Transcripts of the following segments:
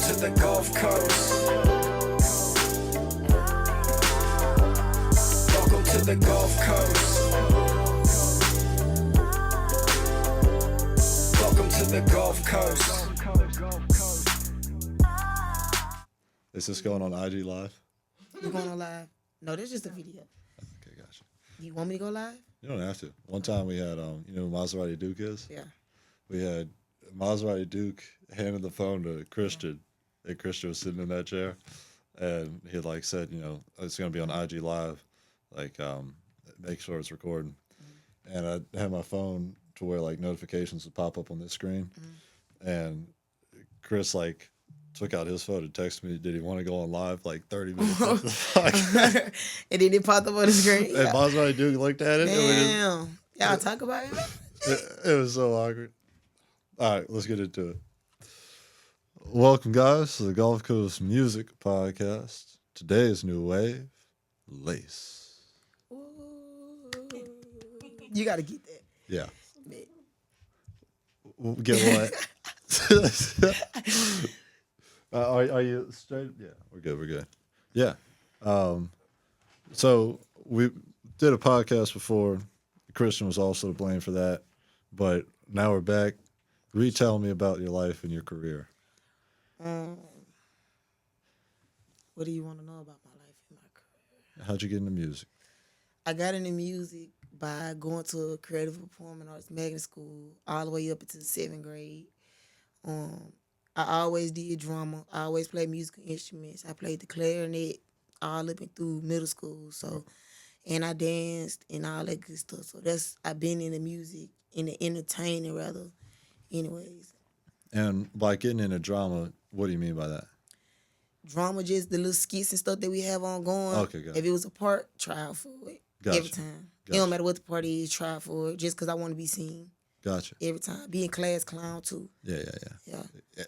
to the Gulf Coast. Welcome to the Gulf Coast. Welcome to the Gulf Coast. Is this going on IG Live? You going on live? No, this is just a video. Okay, gotcha. You want me to go live? You don't have to. One time we had, you know who Maserati Duke is? Yeah. We had Maserati Duke handed the phone to Christian, and Christian was sitting in that chair, and he had like said, you know, it's gonna be on IG Live, like make sure it's recording. And I had my phone to where like notifications would pop up on this screen, and Chris like took out his phone and texted me, did he want to go on live like 30 minutes after the fuck? And then it popped up on the screen. And Maserati Duke looked at it. Damn. Y'all talk about it? It was so awkward. All right, let's get into it. Welcome, guys, to the Gulf Coast Music Podcast. Today's new wave, Layce. You got to get that. Yeah. Man. Get what? Are you straight? Yeah, we're good. We're good. Yeah. So we did a podcast before. Christian was also to blame for that, but now we're back. Retell me about your life and your career. What do you want to know about my life and my career? How'd you get into music? I got into music by going to a creative performing arts magnet school all the way up into the 7th grade. I always did drama. I always played musical instruments. I played the clarinet all up and through middle school. So, and I danced and all that good stuff. So I've been in the music, in the entertaining rather, anyways. And by getting into drama, what do you mean by that? Drama, just the little skits and stuff that we have on going. Okay, got it. If it was a part, try out for it. Gotcha. Every time. It Gotcha. don't matter what the part is, try out for it just because I want to be seen. Gotcha. Every time. Be in class clown too. Yeah. Yeah.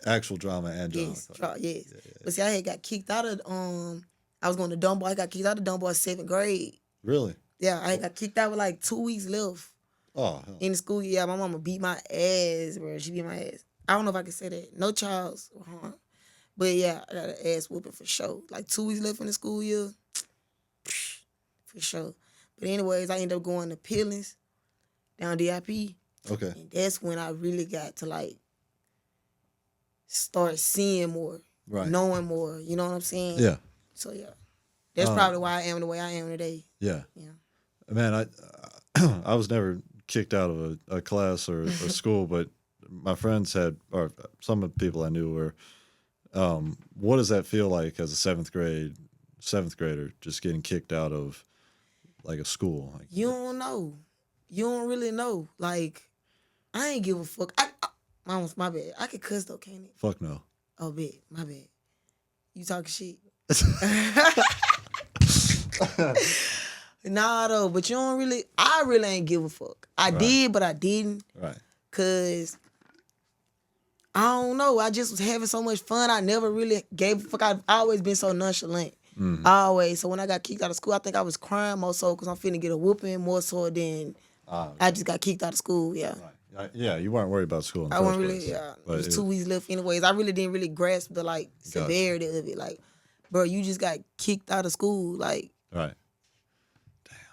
Actual drama and drama. Yes. Yes. Yeah. But see, I had got kicked out of I was going to Dumbo. I got kicked out of Dumbo in 7th grade. Really? Yeah, I got kicked out with like 2 weeks left. Oh, hell. In the school year. My mama beat my ass, bro. She beat my ass. I don't know if I can say that. No child's harm. But yeah, I got an ass whooping for sure. Like 2 weeks left in the school year. For sure. But anyways, I ended up going to Pillings down DIP. Okay. And that's when I really got to like start seeing more, Right. knowing more. You know what I'm saying? Yeah. So yeah, that's probably why I am the way I am today. Yeah. Yeah. Man, I was never kicked out of a class or a school, but my friends had, or some of the people I knew were. What does that feel like as a seventh grader, just getting kicked out of like a school? Like, You don't know. You don't really know. Like, I ain't give a fuck. My bad. I could cuss though, can't it? fuck no. Oh, bad. My bad. You talking shit. Nah, though, but I really ain't give a fuck. I did, but I didn't. Right. Because, I don't know, I just was having so much fun. I never really gave a fuck. I've always been so nonchalant. Mm. Always. So when I got kicked out of school, I think I was crying more so because I'm finna get a whooping more so than I just got kicked out of school, yeah. Right. Yeah, you weren't worried about school in the I first wasn't really, place. yeah. But It was 2 weeks left anyways. I really didn't really grasp the, like, severity of it. Like, bro, you just got kicked out of school. Like, Right.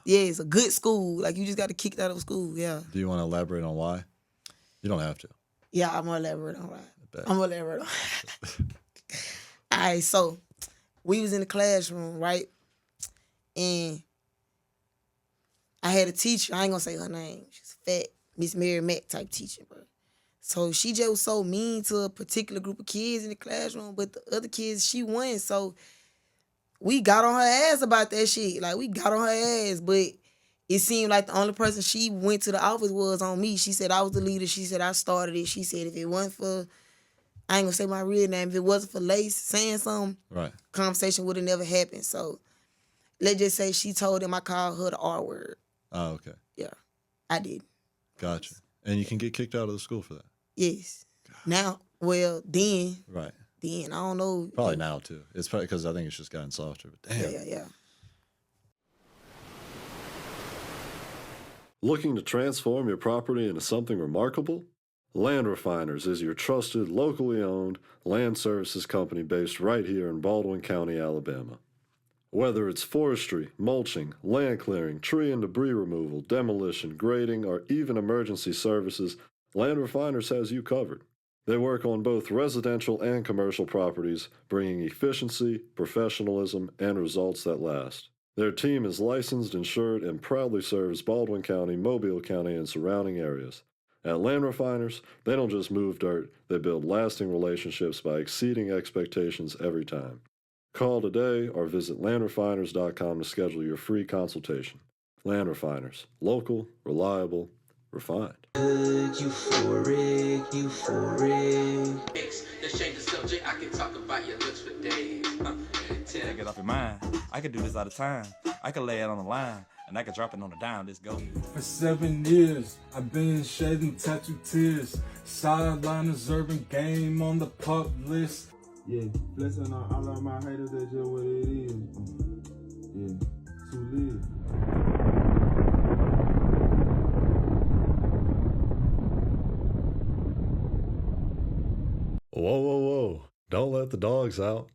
yeah, it's a good school. Like, you just got kicked out of school, yeah. Do you want to elaborate on why? You don't have to. Yeah, I'm going to elaborate on that. Bet. I'm going to elaborate on All right, so we was in the classroom, right? And I had a teacher. I ain't going to say her name. She's fat. Miss Mary Mack type teacher, bro. So she just was so mean to a particular group of kids in the classroom, but the other kids, she won. So we got on her ass about that shit. Like, we got on her ass, but it seemed like the only person she went to the office was on me. She said I was the leader. She said I started it. She said if it wasn't for, I ain't gonna say my real name, if it wasn't for Layce saying something, Right. conversation would have never happened. So let's just say she told him I called her the R word. Oh, okay. Yeah, I did. Gotcha. And you can get kicked out of the school for that. Yes. Now, well, then, Right. I don't know. Probably now too. It's probably because I think it's just gotten softer. But damn. Yeah. Looking to transform your property into something remarkable? Land Refiners is your trusted, locally owned land services company based right here in Baldwin County, Alabama. Whether it's forestry, mulching, land clearing, tree and debris removal, demolition, grading, or even emergency services, Land Refiners has you covered. They work on both residential and commercial properties, bringing efficiency, professionalism, and results that last. Their team is licensed, insured, and proudly serves Baldwin County, Mobile County, and surrounding areas. At Land Refiners, they don't just move dirt, they build lasting relationships by exceeding expectations every time. Call today or visit landrefiners.com to schedule your free consultation. Land Refiners, local, reliable, refined. Euphoric. Let's change the subject. I can talk about your looks for days. Take it off your mind. I could do this all the time. I could lay it on the line, and I could drop it on the dime. Let's go. For 7 years, I've been shedding tattoo tears. Sideliners, urban game on the pop list. Yeah, blessing on all of my haters, that's just what it is. Yeah, to live. Whoa, whoa, whoa. Don't let the dogs out.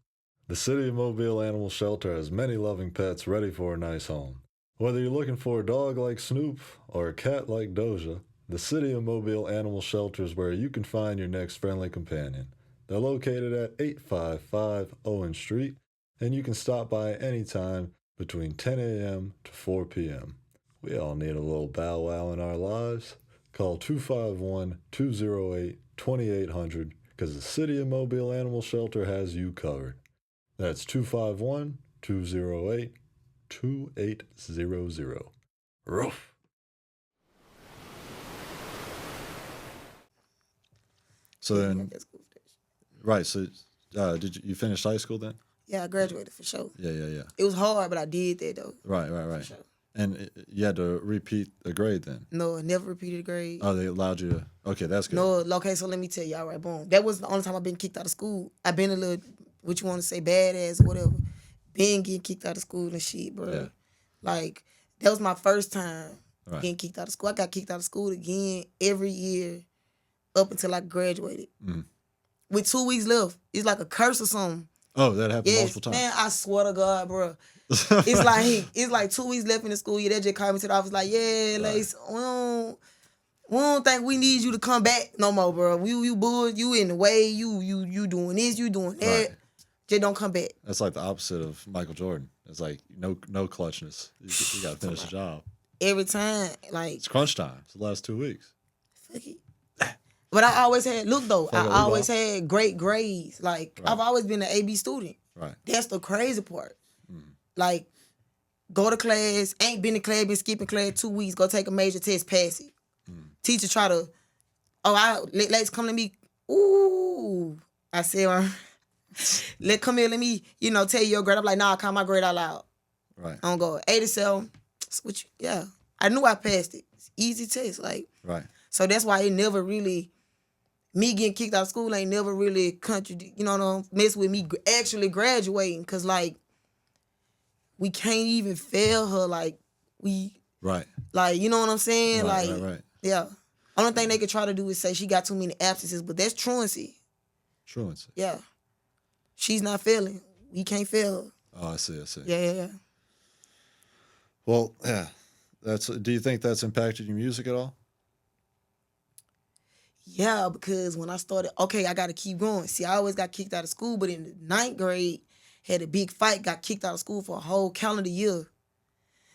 The City of Mobile Animal Shelter has many loving pets ready for a nice home. Whether you're looking for a dog like Snoop or a cat like Doja, the City of Mobile Animal Shelter is where you can find your next friendly companion. They're located at 855 Owen Street, and you can stop by anytime between 10 a.m. to 4 p.m. We all need a little bow wow in our lives. Call 251-208-2800 because the City of Mobile Animal Shelter has you covered. That's 251-208-2800. Roof. So then, right, so did you finish high school then? Yeah, I graduated for sure. Yeah. It was hard, but I did that though. Right. Sure. And you had to repeat a grade then? No, I never repeated a grade. Oh, they allowed you to. Okay, that's good. No, okay, so let me tell you, all right, boom. That was the only time I've been kicked out of school. I've been a little, what you want to say, badass or whatever. Been getting kicked out of school and shit, bro. Yeah. Like, that was my first time Right. getting kicked out of school. I got kicked out of school again every year up until I graduated. Mm. With 2 weeks left. It's like a curse or something. Oh, that happened Yes, multiple times. man, I swear to God, bro. It's like 2 weeks left in the school year. They just called me to the office like, yeah, Layce, we don't think we need you to come back no more, bro. You bull, you in the way, you doing this, you doing that. Right. Just don't come back. That's like the opposite of Michael Jordan. It's like no clutchness. You got to finish the job. Every time, like, It's crunch time. It's the last 2 weeks. fuck it. But I always had, look though, Fuck I it, always look had great grades. Like, Right. I've always been an AB student. Right. That's the crazy part. Like, go to class, ain't been to class, been skipping class 2 weeks, go take a major test, pass it. Teacher try to, let's come to me. Ooh. I said, come here, let me, tell you your grade. I'm like, nah, I call my grade out loud. Right. I don't go, 87. Yeah. I knew I passed it. It's easy test. Like, Right. so that's why it never really, me getting kicked out of school ain't never really mess with me actually graduating. Cause like, we can't even fail her. Like, Right. like, you know what I'm saying? Right, Like, right. yeah. Only thing they could try to do is say she got too many absences, but that's truancy. Truancy. Yeah. She's not failing. We can't fail her. Oh, I see. Yeah. Well, yeah. Do you think that's impacted your music at all? Yeah, because when I started, okay, I got to keep going. See, I always got kicked out of school, but in the 9th grade, had a big fight, got kicked out of school for a whole calendar year.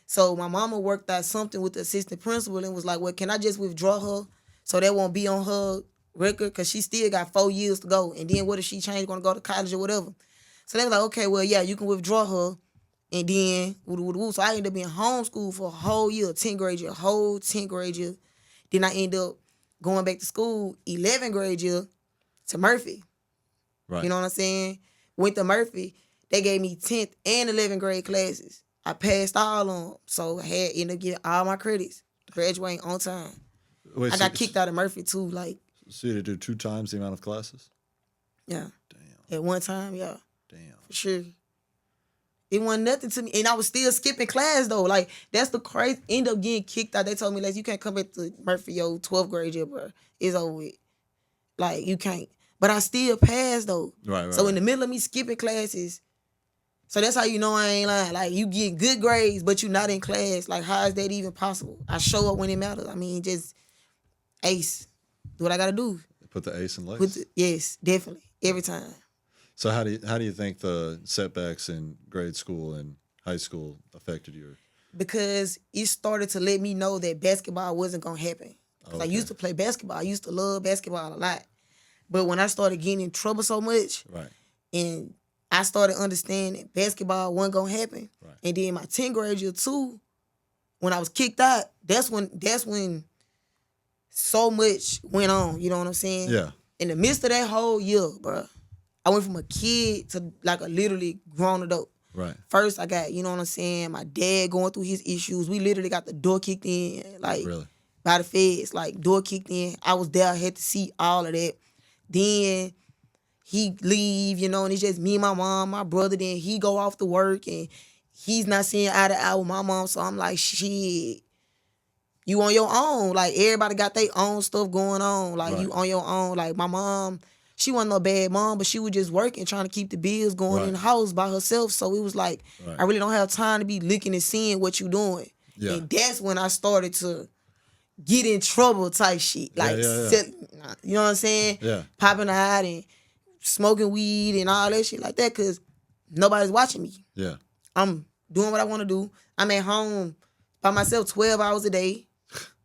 So my mama worked out something with the assistant principal and was like, well, can I just withdraw her so that won't be on her record? Because she still got 4 years to go. And then what if she changed, going to go to college or whatever? So they was like, okay, well, yeah, you can withdraw her. And then, so I ended up being homeschooled for a whole year, 10th grade year, whole 10th grade year. Then I ended up going back to school, 11th grade year, to Murphy. Right. You know what I'm saying? Went to Murphy. They gave me 10th and 11th grade classes. I passed all of them. So I ended up getting all my credits, graduating on time. Wait, I got kicked out of Murphy too, like, So you had to do 2 times the amount of classes? yeah. Damn. At one time, yeah. Damn. For sure. It wasn't nothing to me. And I was still skipping class though. Like, that's the crazy. End up getting kicked out. They told me, like, you can't come back to Murphy, 12th grade year, bro. It's over with. Like, you can't. But I still passed, though. Right. So in the middle of me skipping classes, so that's how you know I ain't lying. Like, you get good grades, but you not in class. Like, how is that even possible? I show up when it matters. I mean, just ace. Do what I got to do. Put the ace in Layce. Yes, definitely. Every time. So how do you think the setbacks in grade school and high school affected your? Because it started to let me know that basketball wasn't going to happen. Because I Okay. used to play basketball. I used to love basketball a lot. But when I started getting in trouble so much, Right. and I started understanding basketball wasn't going to happen. Right. And then my 10th grade year too, when I was kicked out, that's when so much went on. You know what I'm saying? Yeah. In the midst of that whole year, bro, I went from a kid to like a literally grown adult. Right. First, I got, you know what I'm saying, my dad going through his issues. We literally got the door kicked in, like, Really? by the feds, like, door kicked in. I was there, I had to see all of that. Then he leave, you know, and it's just me, my mom, my brother. Then he go off to work, and he's not seeing eye to eye with my mom. So I'm like, shit, you on your own. Like, everybody got their own stuff going on. Like, you Right. on your own. Like, my mom, she wasn't no bad mom, but she was just working, trying to keep the bills going in the house by herself. So it was like, Right. I really don't have time to be looking and seeing what you doing. Yeah. And that's when I started to get in trouble type shit. Like, Yeah. you know what I'm saying? Yeah. Popping out and smoking weed and all that shit like that, because nobody's watching me. Yeah. I'm doing what I want to do. I'm at home by myself 12 hours a day.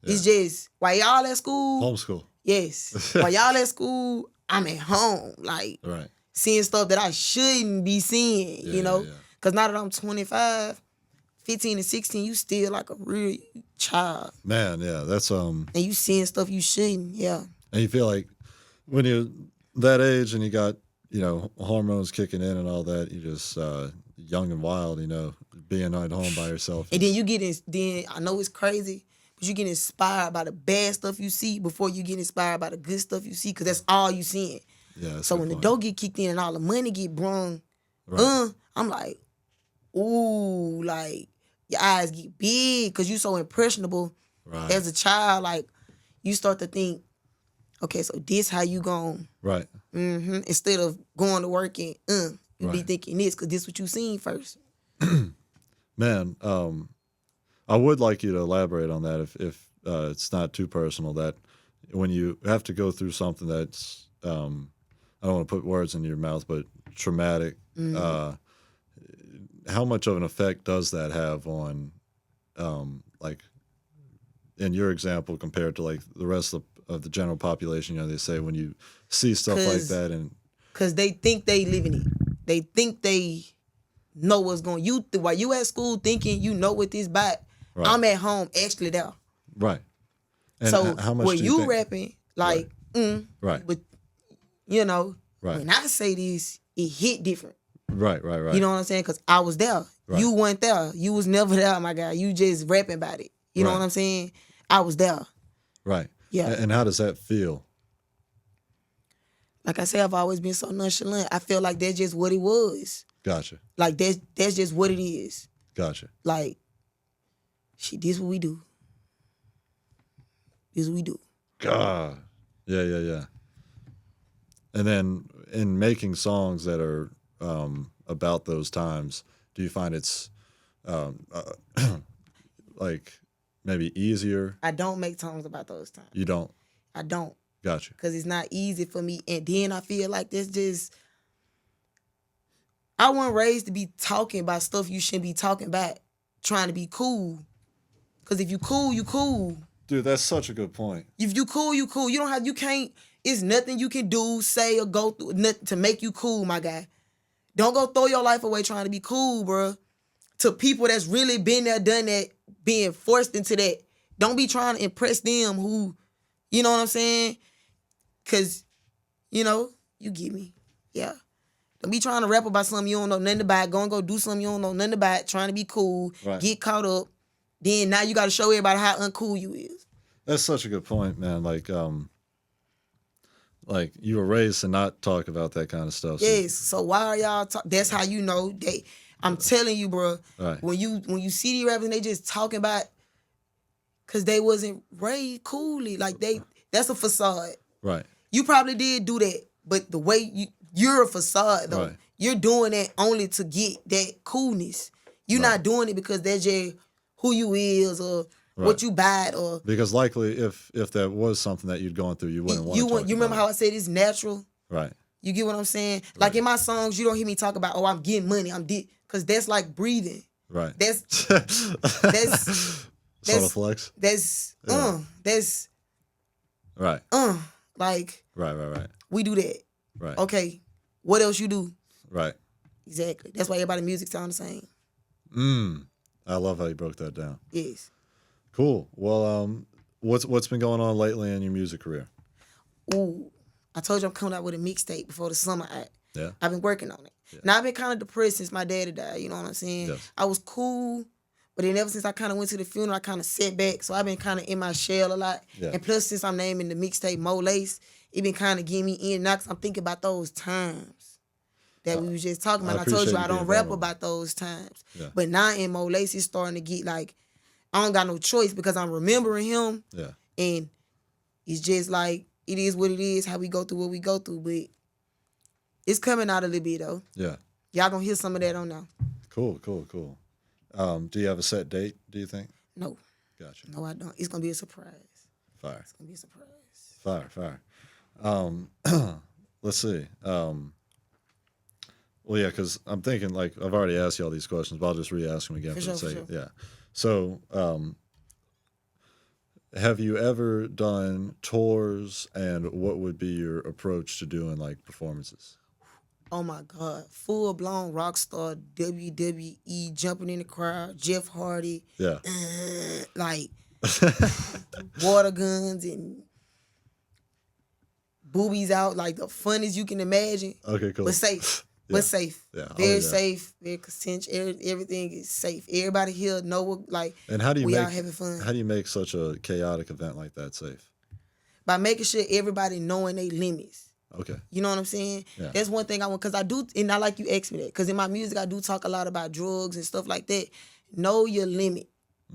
It's just, while y'all at school, Homeschool. yes. While y'all at school, I'm at home. Like, Right. seeing stuff that I shouldn't be seeing, Yeah, you know? yeah, yeah. Because now that I'm 25, 15 and 16, you still like a real child. Man, yeah, that's And you seeing stuff you shouldn't, yeah. and you feel like when you're that age and you got, you know, hormones kicking in and all that, you just young and wild, you know, being at home by yourself. And then you get then I know it's crazy, but you get inspired by the bad stuff you see before you get inspired by the good stuff you see, because that's all you seeing. Yeah. that's So a good when the point. dough get kicked in and all the money get brung, Right. I'm like, ooh, like, your eyes get big because you so impressionable Right. as a child. Like, you start to think, okay, so this how you gon' Right. instead of going to work and you be Right. thinking this because this what you seen first. Man, I would like you to elaborate on that if it's not too personal. That when you have to go through something that's, I don't want to put words in your mouth, but traumatic. How much of an effect does that have on, like, in your example compared to like the rest of the general population? You know, they say when you see stuff like 'Cause- that, and Because they think they living it. They think they know what's going. While you at school thinking you know what this about, Right. I'm at home actually there. right. And So how much when do you think, rapping, like, right, but you know, Right. when I say this, it hit different. right. You know what I'm saying? Because I was there. Right. You weren't there. You was never there, my guy. You just rapping about it. You know Right. what I'm saying? I was there. right. Yeah. And how does that feel? Like I said, I've always been so nonchalant. I feel like that's just what it was. Gotcha. Like that's just what it is. Gotcha. Like, shit, this what we do. This what we do. God. Yeah. And then in making songs that are about those times, do you find it's like maybe easier? I don't make songs about those times. You don't. I don't. Gotcha. Because it's not easy for me. And then I feel like that's just, I wasn't raised to be talking about stuff you shouldn't be talking about, trying to be cool. Because if you cool, you cool. Dude, that's such a good point. If you cool, you cool. You can't, it's nothing you can do, say, or go through nothing to make you cool, my guy. Don't go throw your life away trying to be cool, bro. To people that's really been there, done that, being forced into that. Don't be trying to impress them who, you know what I'm saying? Because, you know, you get me. Yeah. Don't be trying to rap about something you don't know nothing about. Go and go do something you don't know nothing about, trying to be cool, Right. get caught up. Then now you got to show everybody how uncool you is. That's such a good point, man. Like you were raised to not talk about that kind of stuff. So- Yes. So why are y'all that's how you know they I'm telling you, bro. Right. When you see these rappers and they just talking about cause they wasn't raised coolly. Like that's a facade. Right. You probably did do that, but the way you're a facade though. Right. You're doing that only to get that coolness. You're not doing it because that's just who you is or what you buy or Because likely, if that was something that you'd gone through, you wouldn't want to talk you remember about how I said it's natural? Right. You get what I'm saying? Like in my songs, you don't hear me talk about, oh, I'm getting money, because that's like breathing. Right. That's Subtle flex. that's Right. like Right. we do that. Right. Okay, what else you do? Right. Exactly. That's why everybody music sound the same. I love how you broke that down. Yes. Cool. Well, what's been going on lately in your music career? Ooh, I told you I'm coming out with a mixtape before the summer. Yeah. I've been working on it. Yeah. Now I've been kind of depressed since my daddy died. You know what I'm saying? Yes. I was cool, but then ever since I kind of went to the funeral, I kind of set back. So I've been kind of in my shell a lot. Yeah. And plus, since I'm naming the mixtape Mo Layce, it been kind of getting me in now because I'm thinking about those times that we was just talking about. I told you I don't rap about those times. Yeah. But now in Mo Layce, it's starting to get like, I don't got no choice because I'm remembering him. Yeah. And it's just like, it is what it is, how we go through what we go through. But it's coming out a little bit, though. Yeah. Y'all gonna hear some of that on now. Cool. Do you have a set date, do you think? No. Gotcha. No, I don't. It's gonna be a surprise. Fire. It's gonna be a surprise. Fire. Let's see. Well, yeah, because I'm thinking, like, I've already asked you all these questions, but I'll just re-ask them again for the sake. Yeah. So, have you ever done tours, and what would be your approach to doing, like, performances? Oh, my God. Full-blown Rockstar, WWE, jumping in the crowd, Jeff Hardy. Yeah. Like, water guns and boobies out, like the funnest you can imagine. Okay, cool. But safe. But safe. Yeah. Very safe. Very consensual. Everything is safe. Everybody here know what, like, and how do you we make, out having fun. How do you make such a chaotic event like that safe? By making sure everybody knowing their limits. Okay. You know what I'm saying? Yeah. That's one thing I want, because I do, and I like you asked me that, because in my music I do talk a lot about drugs and stuff like that. Know your limit.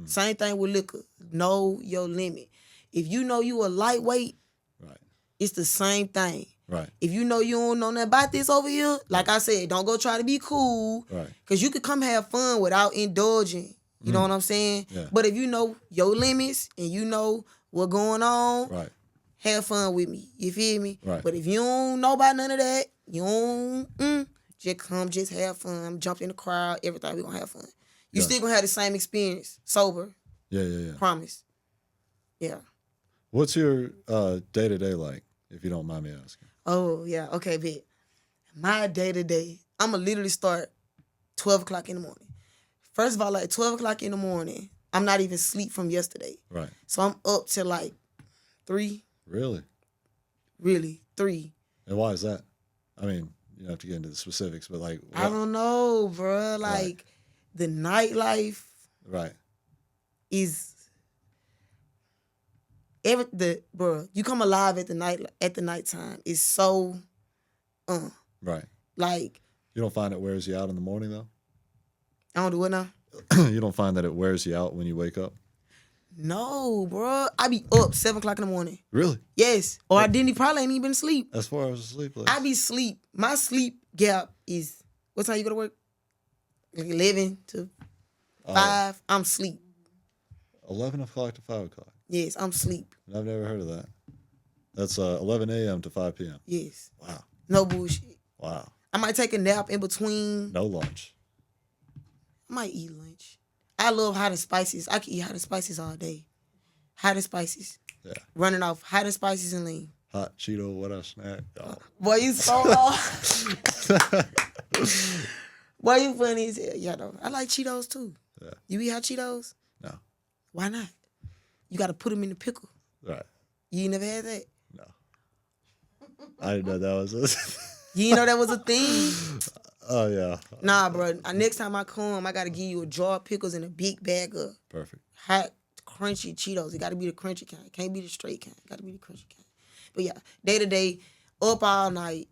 Same thing with liquor. Know your limit. If you know you a lightweight, right, it's the same thing. Right. If you know you don't know nothing about this over here, like I said, don't go try to be cool. Right. Because you could come have fun without indulging. You know what I'm saying? Yeah. But if you know your limits and you know what's going on, right, have fun with me. You feel me? Right. But if you don't know about none of that, you don't, just come, just have fun, jump in the crowd, everything, we gonna have fun. You still gonna have the same experience, sober. Yeah. Promise. Yeah. What's your day-to-day like, if you don't mind me asking? Oh, yeah. Okay, bet. My day-to-day, I'm going to literally start 12 o'clock in the morning. First of all, like 12 o'clock in the morning, I'm not even asleep from yesterday. Right. So I'm up till like 3. Really? Really, 3. And why is that? I mean, you don't have to get into the specifics, but like... I don't know, bro. Like, the nightlife... Right. Is... Bro, you come alive at the nighttime. It's so... Right. Like... You don't find it wears you out in the morning, though? I don't do it now? You don't find that it wears you out when you wake up? No, bro. I be up 7 o'clock in the morning. Really? Yes. Or I probably ain't even been asleep. As far as sleep? I be sleep. My sleep gap is... What time you go to work? Like 11 to 5. I'm sleep. 11 o'clock to 5 o'clock? Yes, I'm sleep. I've never heard of that. That's 11 a.m. to 5 p.m. Yes. Wow. No bullshit. Wow. I might take a nap in between. No lunch. I might eat lunch. I love hot and spices. I can eat hot and spices all day. Hot and spices. Yeah. Running off hot and spices and lean. Hot Cheeto, what a snack. Oh. Boy, you so off. Boy, you funny as hell. Yeah, though. I like Cheetos too. Yeah. You eat hot Cheetos? No. Why not? You got to put them in the pickle. Right. You ain't never had that? No. I didn't know that was a... You didn't know that was a thing? Oh, yeah. Nah, bro. Next time I come, I got to give you a jar of pickles and a big bag of Perfect. hot, crunchy Cheetos. It got to be the crunchy kind. It can't be the straight kind. It got to be the crunchy kind. But yeah, day to day, up all night,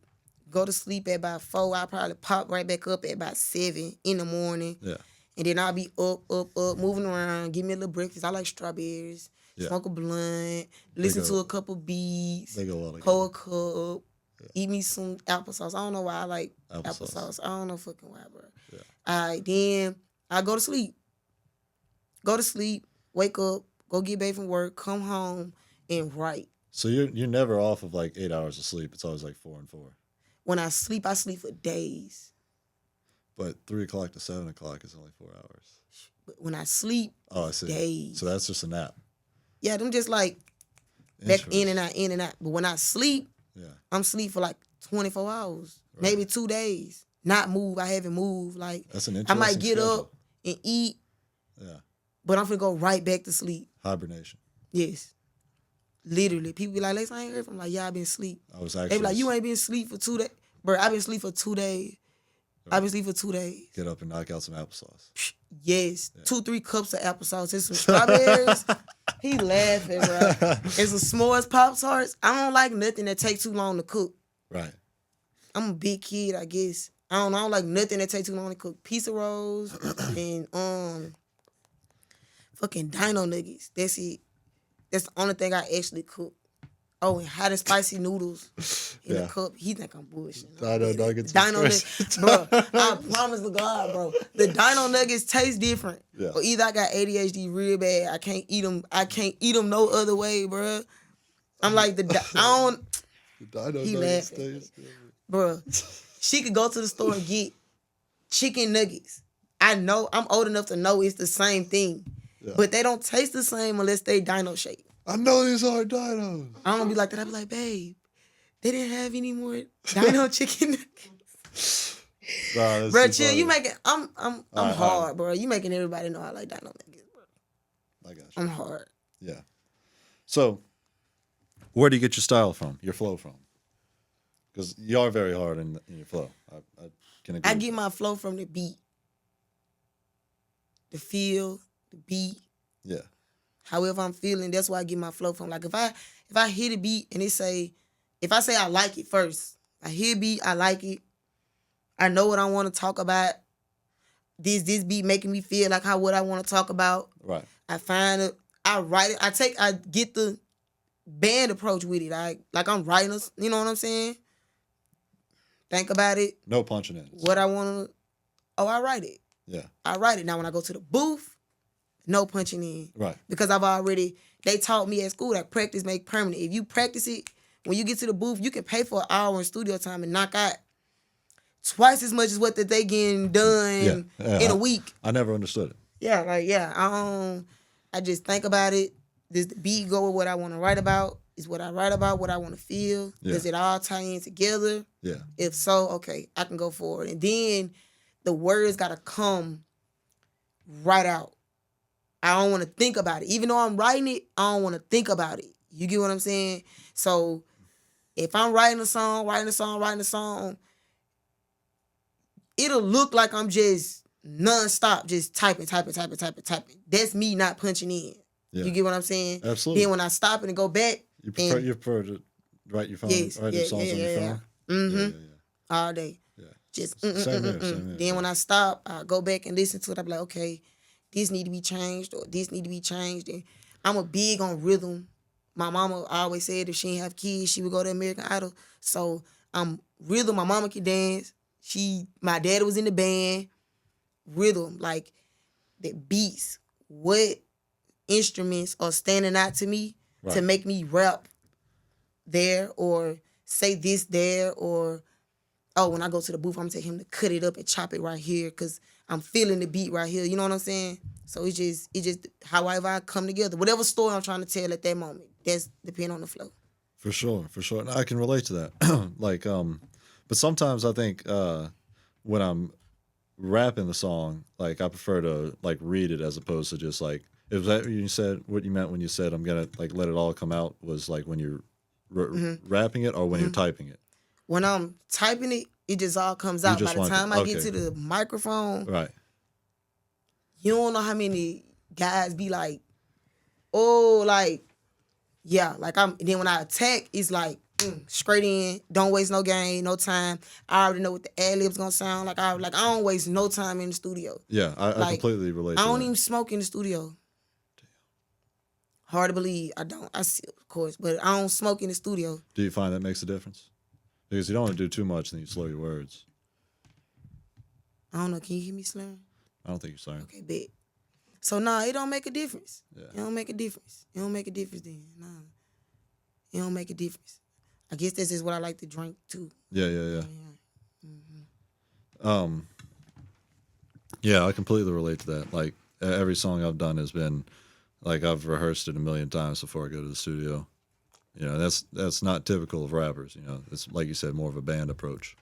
go to sleep at about 4. I'll probably pop right back up at about 7 in the morning. Yeah. And then I'll be up, moving around, give me a little breakfast. I like strawberries, Yeah. smoke a blunt, listen go- to a couple beats, They go well together. pour a cup, eat me some applesauce. I don't know why I like Applesauce. applesauce. I don't know fucking why, bro. Yeah. All right, then I go to sleep. Go to sleep, wake up, go get back from work, come home, and write. So you're never off of like 8 hours of sleep. It's always like 4 and 4. When I sleep for days. But 3 o'clock to 7 o'clock is only 4 hours. But when I sleep, Oh, I see. days. So that's just a nap. Yeah, them just like back in and out, in and out. But when I sleep, Yeah. I'm sleep for like 24 hours, maybe 2 days. Not move. I haven't moved. Like That's an I interesting might get schedule. up and eat, Yeah. but I'm gonna go right back to sleep. Hibernation. Yes. Literally. People be like, Layce, I ain't heard from. I'm like, yeah, I been asleep. I was They actually be like, you ain't been asleep for 2 days. Bro, I've been asleep for 2 days. I've been asleep for 2 days. get up and knock out some applesauce. Yes. 2-3 cups of applesauce and some strawberries. He laughing, bro. And some s'mores Pop-Tarts. I don't like nothing that takes too long to cook. Right. I'm a big kid, I guess. I don't like nothing that takes too long to cook. Pizza rolls and fucking dino nuggets. That's it. That's the only thing I actually cook. Oh, and hot and spicy noodles in a cup. He think I'm bullshitting. Dino nuggets. Dino nuggets. Bro, I promise to God, bro. The dino nuggets taste different. Yeah. Or either I got ADHD real bad. I can't eat them no other way, bro. I'm like, I don't... The dino He nuggets laughing. taste good. Bro, she could go to the store and get chicken nuggets. I know, I'm old enough to know it's the same thing. Yeah. But they don't taste the same unless they dino shaped. I know these are dinos. I don't be like that. I be like, babe, they didn't have any more dino chicken nuggets. Nah, that's Bro, too chill. funny. You making, I'm right, hard, bro. You making everybody know I like dino nuggets, bro. I got you. I'm hard. Yeah. So, where do you get your style from? Your flow from? Because you are very hard in your flow. I can agree. I with get that. my flow from the beat, the feel, the beat. Yeah. However I'm feeling, that's where I get my flow from. Like if I hit a beat and if I say I like it first, I hear a beat, I like it. I know what I want to talk about. This beat making me feel like what I want to talk about. Right. I find it, I write it, I get the band approach with it. Like I'm writing us, you know what I'm saying? Think about it. No punching in. What I want to, I write it. Yeah. I write it. Now when I go to the booth, no punching in. Right. Because they taught me at school that practice make permanent. If you practice it, when you get to the booth, you can pay for an hour in studio time and knock out twice as much as what that they getting done in a week. I never understood it. Yeah, I just think about it. Does the beat go with what I want to write about? Is what I write about what I want to feel? Yeah. Does it all tie in together? Yeah. If so, okay, I can go forward. And then the words got to come right out. I don't want to think about it. Even though I'm writing it, I don't want to think about it. You get what I'm saying? So if I'm writing a song, it'll look like I'm just nonstop, just typing. That's me not punching in. Yeah. You get what I'm saying? Absolutely. Then when I stop it and go back, You prefer to write your phone, Yes, write your songs on your phone? Mm-hmm. Yeah. All day. Yeah. Just Same here, same here. Then when I stop, I go back and listen to it. I be like, okay, this need to be changed or this need to be changed. And I'm a big on rhythm. My mama always said if she didn't have kids, she would go to American Idol. So I'm rhythm. My mama can dance. My daddy was in the band. Rhythm, like the beats. What instruments are standing out to me to make me rap there or say this there or when I go to the booth, I'm gonna tell him to cut it up and chop it right here because I'm feeling the beat right here. You know what I'm saying? So it's just however I come together. Whatever story I'm trying to tell at that moment, that's depend on the flow. For sure. And I can relate to that. But sometimes I think when I'm rapping the song, like I prefer to like read it as opposed to just like, is that what you meant when you said I'm gonna like let it all come out was like when you're rapping it or when you're typing it? When I'm typing it, it just all comes out. By the time I get to the microphone, right, you don't know how many guys be like, like then when I attack, it's like straight in, don't waste no game, no time. I already know what the ad-lib's gonna sound like. I don't waste no time in the studio. Yeah, I completely relate to that. I don't even smoke in the studio. Hard to believe. I don't. I sip, of course, but I don't smoke in the studio. Do you find that makes a difference? Because you don't want to do too much and then you slow your words. I don't know. Can you hear me slurring? I don't think you're sorry. Okay, bet. So nah, it don't make a difference. Yeah. It don't make a difference. It don't make a difference then. Nah. It don't make a difference. I guess that's just what I like to drink too. Yeah. Mm-hmm. Yeah, I completely relate to that. Like every song I've done has been like I've rehearsed it a million times before I go to the studio. You know, that's not typical of rappers. You know, it's like you said, more of a band approach.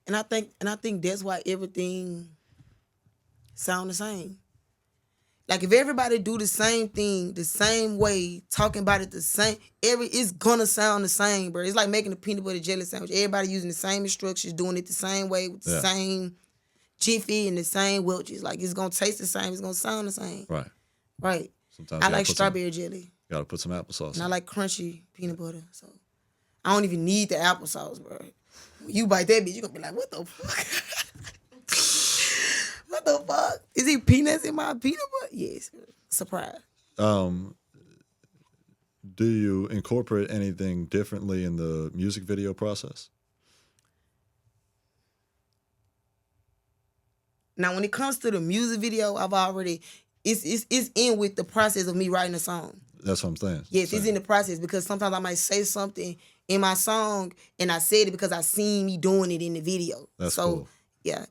And I think that's why everything sound the same. Like if everybody do the same thing the same way, talking about it the same, it's gonna sound the same, bro. It's like making a peanut butter jelly sandwich. Everybody using the same instructions, doing it the same way with the same jiffy and the same Welch's. Like it's gonna taste the same. It's gonna sound the same. Right. Sometimes I like strawberry jelly. Gotta put some applesauce. And I like crunchy peanut butter. So I don't even need the applesauce, bro. When you bite that bitch, you gonna be like, what the fuck? What the fuck? Is he peanuts in my peanut butter? Yes. Surprise. Do you incorporate anything differently in the music video process? Now, when it comes to the music video, it's in with the process of me writing a song. That's what I'm saying. Yes, it's in the process because sometimes I might say something in my song and I said it because I seen me doing it in the video. That's cool. Yeah.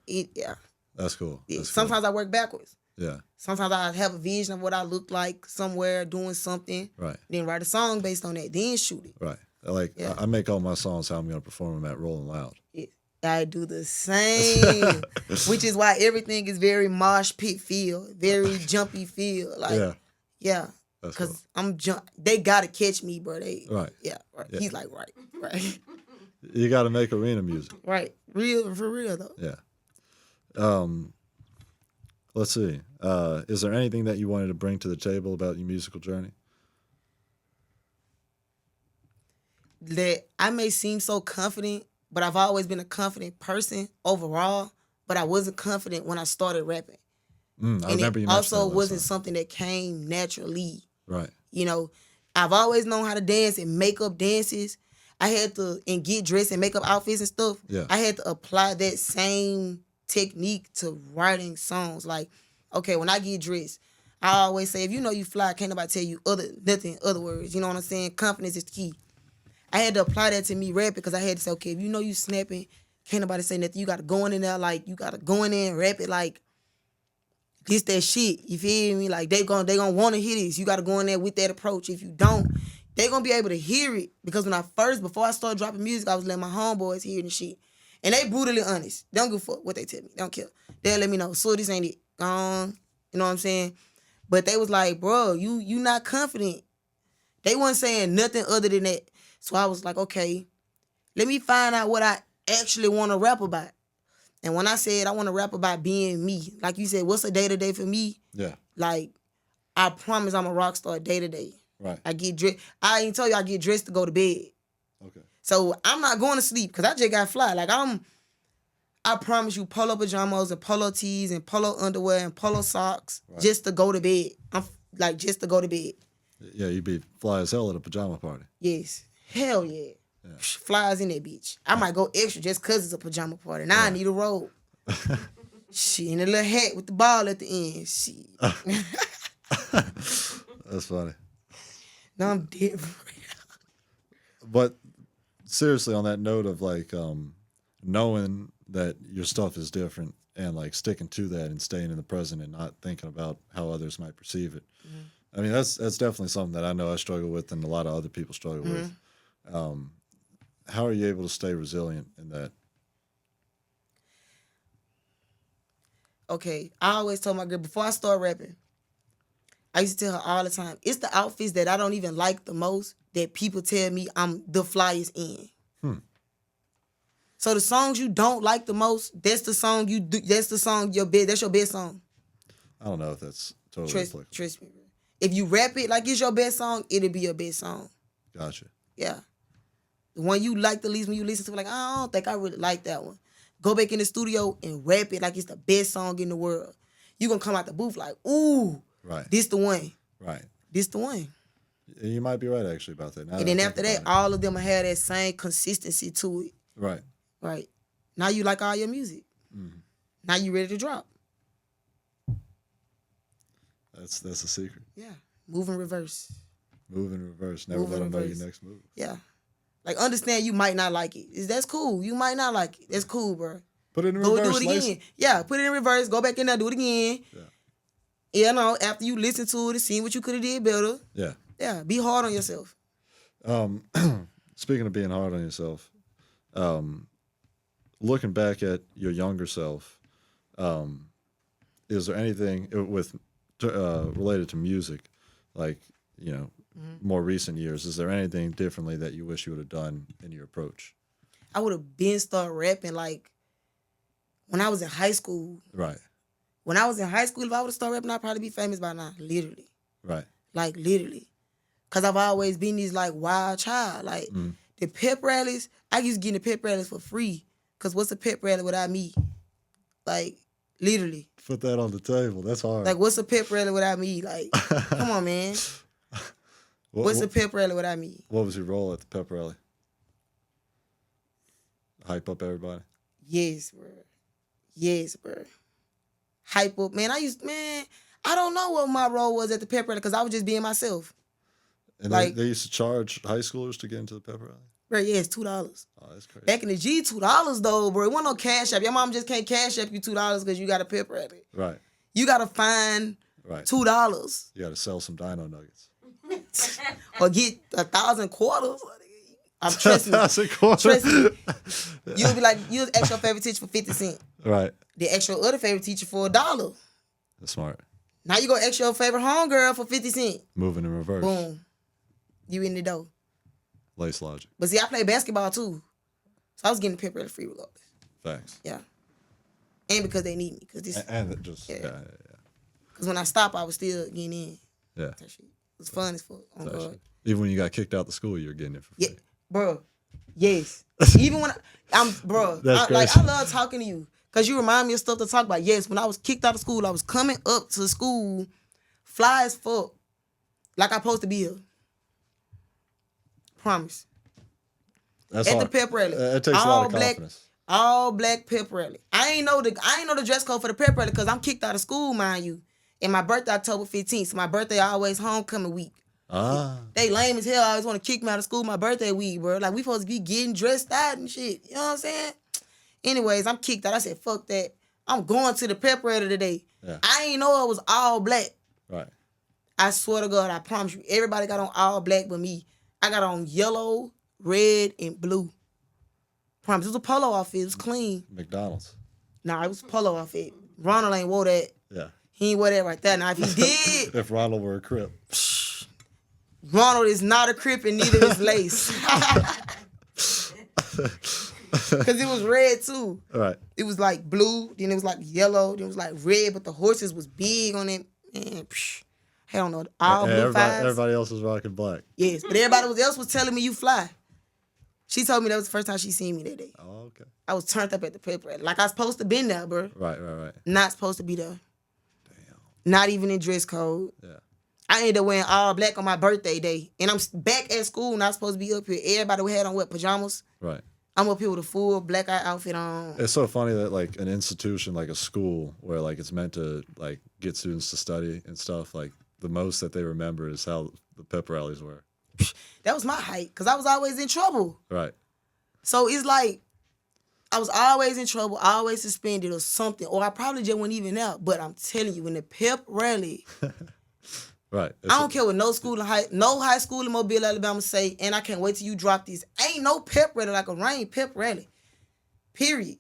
That's cool. Yeah. That's Sometimes I work backwards. Yeah. Sometimes I have a vision of what I look like somewhere doing something. Right. Then write a song based on that. Then shoot it. Right. Like I make all my songs how I'm gonna perform them at Rolling Loud. Yeah. I do the same, which is why everything is very mosh pit feel, very jumpy feel. Like, yeah, because cool. They gotta catch me, bro. Right. Yeah. He's like, right. You got to make arena music. Right. Real for real though. Yeah. Let's see. Is there anything that you wanted to bring to the table about your musical journey? That I may seem so confident, but I've always been a confident person overall, but I wasn't confident when I started rapping. I remember you mentioned also that wasn't something that came naturally. Right. You know, I've always known how to dance and make up dances. I had to, and get dressed and make up outfits and stuff. Yeah. I had to apply that same technique to writing songs. Like, okay, when I get dressed, I always say, if you know you fly, can't nobody tell you nothing other words. You know what I'm saying? Confidence is the key. I had to apply that to me rap because I had to say, okay, if you know you snapping, can't nobody say nothing. You got to go in there, like, you got to go in there and rap it like this, that shit. You feel me? Like, they gonna want to hear this. You got to go in there with that approach. If you don't, they going to be able to hear it. Because before I started dropping music, I was letting my homeboys hear it and shit. And they brutally honest. They don't give a fuck what they tell me. They don't care. They'll let me know, so this ain't it. You know what I'm saying? But they was like, bro, you not confident. They wasn't saying nothing other than that. So I was like, okay, let me find out what I actually want to rap about. And when I said I want to rap about being me, like you said, what's a day-to-day for me? Yeah. Like, I promise I'm a rock star day-to-day. Right. I get dressed. I ain't tell you I get dressed to go to bed. Okay. So I'm not going to sleep because I just got fly. Like, I promise you, polo pajamas and polo tees and polo underwear and polo socks just to go to bed. I'm like, just to go to bed. Yeah, you'd be fly as hell at a pajama party. Yes. Hell yeah. Flies in that bitch. I might go extra just because it's a pajama party. Now I need a robe. Shit, and a little hat with the ball at the end. Shit. That's funny. Now I'm dead for real. But seriously, on that note of like knowing that your stuff is different and like sticking to that and staying in the present and not thinking about how others might perceive it. Mm-hmm. I mean, that's definitely something that I know I struggle with and a lot of other people struggle with. How are you able to stay resilient in that? Okay, I always told my girl, before I start rapping, I used to tell her all the time, it's the outfits that I don't even like the most that people tell me I'm the flyest in. So the songs you don't like the most, that's the song you do. That's the song that's your best song. I don't know if that's totally applicable. Trust me. If you rap it like it's your best song, it'll be your best song. Gotcha. Yeah. The one you like the least when you listen to it, like, I don't think I really like that one. Go back in the studio and rap it like it's the best song in the world. You gonna come out the booth like, ooh, right. This the one. Right. this the one. You might be right actually about that. Now And that I then think after that, about it. all of them had that same consistency to it. Right. Right. Now you like all your music. Mhm. Now you ready to drop. That's the secret. Yeah. Move in reverse. Move in reverse. Never Move let in them know your reverse. next move. Yeah. Like, understand you might not like it. That's cool. You might not like it. That's cool, bro. Put it in Go reverse. do it Layce. again. Yeah, put it in reverse. Go back in there, do it again. Yeah. You know, after you listen to it and see what you could have did better. Yeah. Yeah, be hard on yourself. Speaking of being hard on yourself, looking back at your younger self, is there anything related to music, like, you know, more recent years? Is there anything differently that you wish you would have done in your approach? I would have been start rapping like when I was in high school. Right. When I was in high school, if I would have started rapping, I'd probably be famous by now. Literally. Right. Like, literally. Because I've always been this, like, wild child. Like, the pep rallies, I used to get in the pep rallies for free. Because what's a pep rally without me? Like, literally. Put that on the table. That's hard. Like, what's a pep rally without me? Like, come on, man. What's a pep rally without me? What was your role at the pep rally? Hype up everybody? Yes, bro. Yes, bro. Hype up. Man, I don't know what my role was at the pep rally because I was just being myself. And like, they used to charge high schoolers to get into the pep rally? Bro, yeah, it's $2. Oh, that's crazy. Back in the G, $2 though, bro. It wasn't no cash app. Your mom just can't cash app you $2 because you got a pep rally. Right. You got to find $2. You got to sell some dino nuggets. Or get 1,000 quarters. I'm trusting me. 1,000 quarters. Trust me. You'll be like, you'll ask your favorite teacher for 50 cents. Right. They ask your other favorite teacher for $1. That's smart. Now you go ask your favorite homegirl for 50 cents. Moving in reverse. Boom. You in the door. Layce logic. But see, I play basketball too. So I was getting the pep rally free regardless. Facts. Yeah. And because they need me. And it just, yeah. Because when I stopped, I was still getting in. Yeah. That shit. It was fun as fuck. Oh, God. Even when you got kicked out the school, you were getting it for free. Yeah, bro. Yes. Even when bro, I love talking to you. Because you remind me of stuff to talk about. Yes, when I was kicked out of school, I was coming up to school, fly as fuck, like I'm supposed to be here. Promise. That's at hard. The pep rally. It takes a lot of confidence. All black pep rally. I ain't know the dress code for the pep rally because I'm kicked out of school, mind you. And my birthday October 15th. So my birthday always homecoming week. Ah. They lame as hell. I always want to kick me out of school my birthday week, bro. Like we supposed to be getting dressed out and shit. You know what I'm saying? Anyways, I'm kicked out. I said, fuck that. I'm going to the pep rally today. Yeah. I ain't know it was all black. Right. I swear to God, I promise you, everybody got on all black but me. I got on yellow, red, and blue. Promise. It was a polo outfit. It was clean. McDonald's. Nah, it was a polo outfit. Ronald ain't wore that. Yeah. He ain't wear that right there. Now, if he did... If Ronald were a Crip. Ronald is not a Crip and neither is Layce. Because it was red, too. Right. It was like blue, then it was like yellow, then it was like red, but the horses was big on it. Man, hell no. All blue fives. Everybody else was rocking black. Yes, but everybody else was telling me you fly. She told me that was the first time she seen me that day. Oh, okay. I was turned up at the pep rally. Like I was supposed to been there, bro. Right. Not supposed to be there. Damn. Not even in dress code. Yeah. I ended up wearing all black on my birthday day. And I'm back at school, not supposed to be up here. Everybody had on what, pajamas? Right. I'm up here with a full black eye outfit on. It's so funny that like an institution like a school where like it's meant to like get students to study and stuff, like the most that they remember is how the pep rallies were. That was my height, because I was always in trouble. Right. So it's like I was always in trouble, always suspended or something, or I probably just wasn't even out. But I'm telling you, when the pep rally, right. I don't care what no high school in Mobile, Alabama say, and I can't wait till you drop these. Ain't no pep rally like a rain pep rally. Period.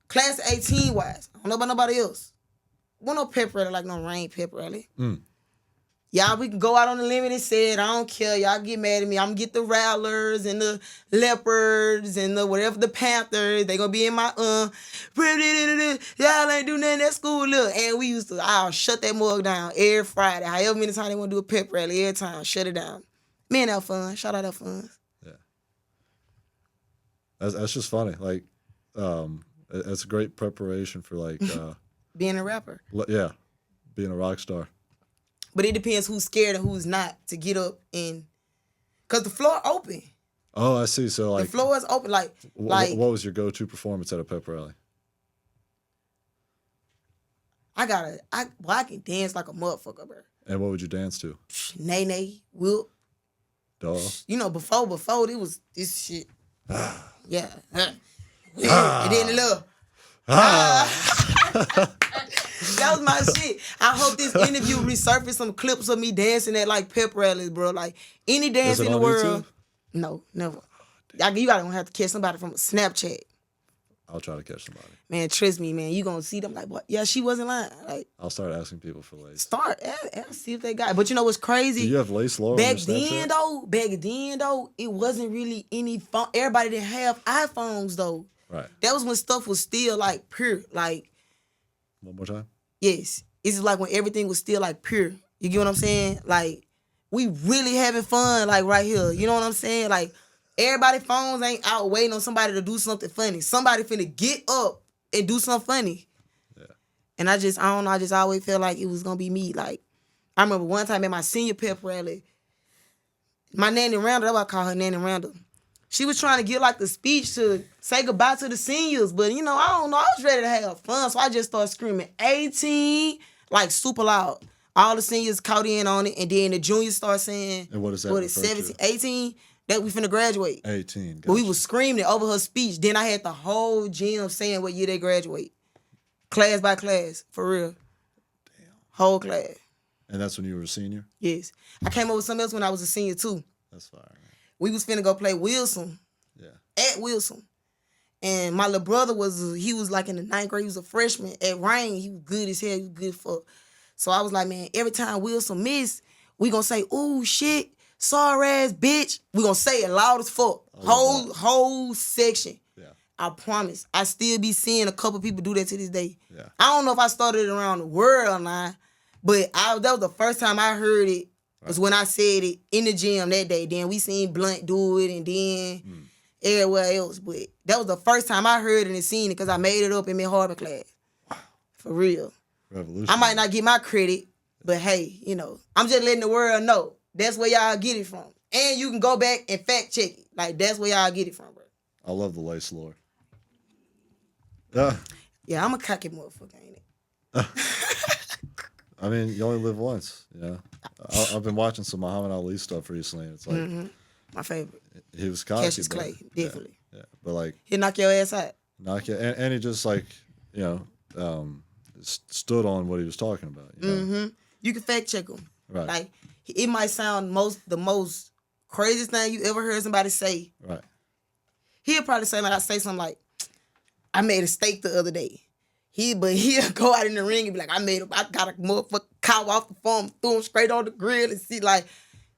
Class 18 wise. I don't know about nobody else. Wasn't no pep rally like no rain pep rally. Y'all, we can go out on the limit and say it. I don't care. Y'all get mad at me. I'm going to get the Rattlers and the Leopards and the whatever, the Panthers. They going to be in my, y'all ain't do nothing at school. Look. And we used to, I'll shut that mug down every Friday. However many times they want to do a pep rally, every time, shut it down. Man, that fun. Shout out that fun. Yeah. That's just funny. Like, it's a great preparation for like, being a rapper. Yeah. Being a rock star. But it depends who's scared and who's not to get up and, cause the floor open. Oh, I see. So The like, floor is open. Like what was your go-to performance at a pep rally? I can dance like a motherfucker, bro. And what would you dance to? Nay, Will. Dog. You know, before it was this shit. Yeah. And then the little. That was my shit. I hope this interview resurface some clips of me dancing at like pep rallies, bro. Like any dance Is it in the on world. YouTube? No, never. You gotta have to catch somebody from a Snapchat. I'll try to catch somebody. Man, trust me, man. You gonna see them like, what? Yeah, she wasn't lying. Like, I'll start asking people for Layce. start, see if they got it. But you know what's crazy? Do you have Layce Law on your Back Snapchat? then though, it wasn't really any phone. Everybody didn't have iPhones though. Right. That was when stuff was still like pure. Like, One more time. yes, it's just like when everything was still like pure. You get what I'm saying? Like, we really having fun like right here. You know what I'm saying? Like, everybody phones ain't out waiting on somebody to do something funny. Somebody finna get up and do something funny. Yeah. And I don't know, I just always felt like it was gonna be me. Like, I remember one time at my senior pep rally, my Nanny Randall, that's why I call her Nanny Randall. She was trying to give like the speech to say goodbye to the seniors, but you know, I don't know, I was ready to have fun, so I just started screaming 18, like super loud. All the seniors caught in on it, and then the juniors started saying, And what is that? what is 17, 18? That we finna graduate. 18. But we gotcha. was screaming it over her speech. Then I had the whole gym saying what year they graduate. Class by class, for real. Damn. Whole class. And that's when you were a senior? Yes. I came up with something else when I was a senior too. That's fire. We was finna go play Wilson. Yeah. At Wilson. And my little brother he was like in the 9th grade. He was a freshman. At Rain, he was good as hell. He was good for. So I was like, man, every time Wilson miss, we gonna say, ooh, shit, sorry ass bitch. We gonna say it loud as fuck. Whole section. Yeah. I promise. I still be seeing a couple people do that to this day. Yeah. I don't know if I started it around the world or not, but that was the first time I heard it. Was when I said it in the gym that day. Then we seen Blunt do it, and then everywhere else. But that was the first time I heard it and seen it because I made it up in mid-harbor class. Wow. For real. Revolution. I might not get my credit, but hey, you know, I'm just letting the world know that's where y'all get it from. And you can go back and fact check it. Like, that's where y'all get it from, bro. I love the Layce lore. Yeah. Yeah, I'm a cocky motherfucker, ain't it? I mean, you only live once, you know? I've been watching some Muhammad Ali stuff recently, and it's like... My favorite. He was cocky, Cassius but- Clay, definitely. Yeah. But like, He'll knock your ass out. knock it, and he just like, you know, stood on what he was talking about. You know? You can fact check him. Right. Like, it might sound the most craziest thing you ever heard somebody say. Right. He'll probably say something like, I made a steak the other day. But he'll go out in the ring and be like, I got a motherfucking cow off the farm, threw him straight on the grill and see like,